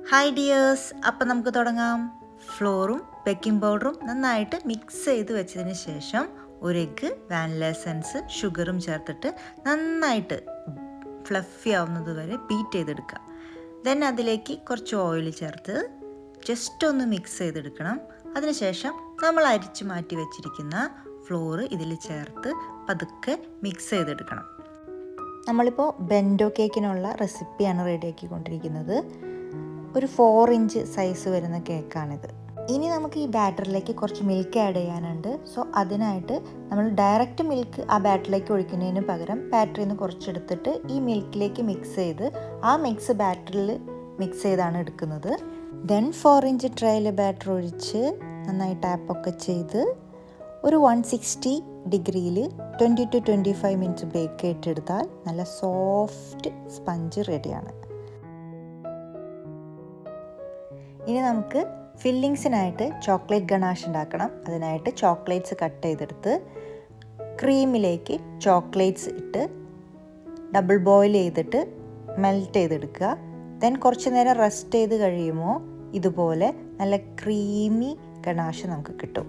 Hi dears, അപ്പം നമുക്ക് തുടങ്ങാം. ഫ്ലോറും ബേക്കിംഗ് പൗഡറും നന്നായിട്ട് മിക്സ് ചെയ്ത് വെച്ചതിന് ശേഷം ഒരു എഗ്ഗ്, വാനില എസൻസ്, ഷുഗറും ചേർത്തിട്ട് നന്നായിട്ട് ഫ്ലഫി ആവുന്നത് വരെ ബീറ്റ് ചെയ്തെടുക്കുക. ദെൻ അതിലേക്ക് കുറച്ച് ഓയിൽ ചേർത്ത് ജസ്റ്റ് ഒന്ന് മിക്സ് ചെയ്തെടുക്കണം. അതിനുശേഷം നമ്മൾ അരിച്ച് മാറ്റി വെച്ചിരിക്കുന്ന ഫ്ലോറ് ഇതിൽ ചേർത്ത് പതുക്കെ മിക്സ് ചെയ്തെടുക്കണം. നമ്മളിപ്പോൾ ബെൻഡോ കേക്കിനുള്ള റെസിപ്പിയാണ് റെഡിയാക്കിക്കൊണ്ടിരിക്കുന്നത്. ഒരു 4 ഇഞ്ച് സൈസ് വരുന്ന കേക്കാണിത്. ഇനി നമുക്ക് ഈ ബാറ്ററിലേക്ക് കുറച്ച് മിൽക്ക് ആഡ് ചെയ്യാനുണ്ട്. സോ അതിനായിട്ട് നമ്മൾ ഡയറക്റ്റ് മിൽക്ക് ആ ബാറ്ററിലേക്ക് ഒഴിക്കുന്നതിന് പകരം ബാറ്ററിയിൽ നിന്ന് കുറച്ചെടുത്തിട്ട് ഈ മിൽക്കിലേക്ക് മിക്സ് ചെയ്ത് ആ മിക്സ് ബാറ്ററിൽ മിക്സ് ചെയ്താണ് എടുക്കുന്നത്. ദെൻ 4 ഇഞ്ച് ട്രേയിൽ ബാറ്റർ ഒഴിച്ച് നന്നായി ടാപ്പൊക്കെ ചെയ്ത് ഒരു 160 ഡിഗ്രിയിൽ 20 to 25 മിനിറ്റ്സ് ബേക്ക് ചെയ്തെടുത്താൽ നല്ല സോഫ്റ്റ് സ്പഞ്ച് റെഡിയാണ്. ഇനി നമുക്ക് ഫില്ലിങ്സിനായിട്ട് ചോക്ലേറ്റ് ഗണാഷ് ഉണ്ടാക്കണം. അതിനായിട്ട് ചോക്ലേറ്റ്സ് കട്ട് ചെയ്തെടുത്ത് ക്രീമിലേക്ക് ചോക്ലേറ്റ്സ് ഇട്ട് ഡബിൾ ബോയിൽ ചെയ്തിട്ട് മെൽറ്റ് ചെയ്തെടുക്കുക. ദെൻ കുറച്ച് നേരം റെസ്റ്റ് ചെയ്ത് കഴിയുമ്പോൾ ഇതുപോലെ നല്ല ക്രീമി ഗണാഷ് നമുക്ക് കിട്ടും.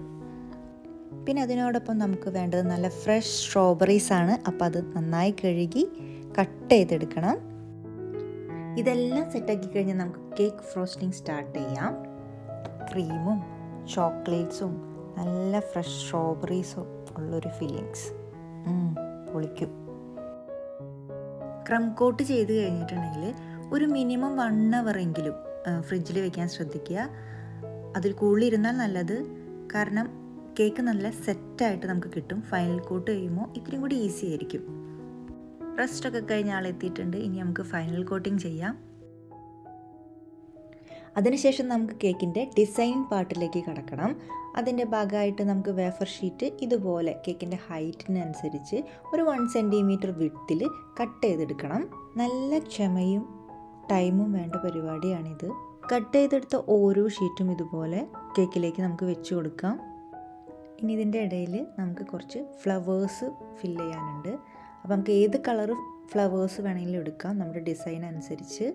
പിന്നെ അതിനോടൊപ്പം നമുക്ക് വേണ്ടത് നല്ല ഫ്രഷ് സ്ട്രോബെറീസ് ആണ്. അപ്പോൾ അത് നന്നായി കഴുകി കട്ട് ചെയ്തെടുക്കണം. ഇതെല്ലാം സെറ്റാക്കി കഴിഞ്ഞാൽ നമുക്ക് കേക്ക് ഫ്രോസ്റ്റിംഗ് സ്റ്റാർട്ട് ചെയ്യാം. ക്രീമും ചോക്ലേറ്റ്സും നല്ല ഫ്രഷ് സ്ട്രോബെറീസും ഉള്ളൊരു ഫീലിങ്സ് പൊളിക്കും. ക്രം കോട്ട് ചെയ്ത് കഴിഞ്ഞിട്ടുണ്ടെങ്കിൽ ഒരു മിനിമം 1 hour എങ്കിലും ഫ്രിഡ്ജിൽ വെക്കാൻ ശ്രദ്ധിക്കുക. അതിൽ കൂടുതലിരുന്നാൽ നല്ലത്. കാരണം കേക്ക് നല്ല സെറ്റായിട്ട് നമുക്ക് കിട്ടും. ഫൈനൽ കോട്ട് ചെയ്യുമ്പോൾ ഇത്തിരി കൂടി ഈസി ആയിരിക്കും. റെസ്റ്റൊക്കെ കഴിഞ്ഞ ആളെത്തിയിട്ടുണ്ട്. ഇനി നമുക്ക് ഫൈനൽ കോട്ടിങ് ചെയ്യാം. അതിനുശേഷം നമുക്ക് കേക്കിൻ്റെ ഡിസൈൻ പാർട്ടിലേക്ക് കടക്കണം. അതിൻ്റെ ഭാഗമായിട്ട് നമുക്ക് വേഫർ ഷീറ്റ് ഇതുപോലെ കേക്കിൻ്റെ ഹൈറ്റിനനുസരിച്ച് ഒരു 1 centimeter വിഡ്ത്തിൽ കട്ട് ചെയ്തെടുക്കണം. നല്ല ക്ഷമയും ടൈമും വേണ്ട പരിപാടിയാണിത്. കട്ട് ചെയ്തെടുത്ത ഓരോ ഷീറ്റും ഇതുപോലെ കേക്കിലേക്ക് നമുക്ക് വെച്ച് കൊടുക്കാം. ഇനി ഇതിൻ്റെ ഇടയിൽ നമുക്ക് കുറച്ച് ഫ്ലവേഴ്സ് ഫില്ല് ചെയ്യാനുണ്ട്. അപ്പോൾ നമുക്ക് ഏത് കളർ ഫ്ലവേഴ്സ് വേണമെങ്കിലും എടുക്കാം നമ്മുടെ ഡിസൈൻ അനുസരിച്ച്.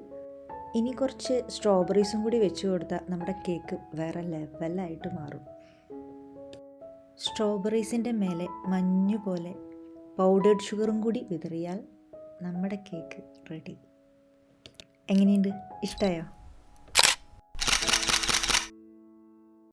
ഇനി കുറച്ച് സ്ട്രോബെറീസും കൂടി വെച്ച് കൊടുത്താൽ നമ്മുടെ കേക്ക് വേറെ ലെവലായിട്ട് മാറും. സ്ട്രോബെറീസിൻ്റെ മേലെ മഞ്ഞ് പോലെ പൗഡേർഡ് ഷുഗറും കൂടി വിതറിയാൽ നമ്മുടെ കേക്ക് റെഡി. എങ്ങനെയുണ്ട്? ഇഷ്ടമായോ?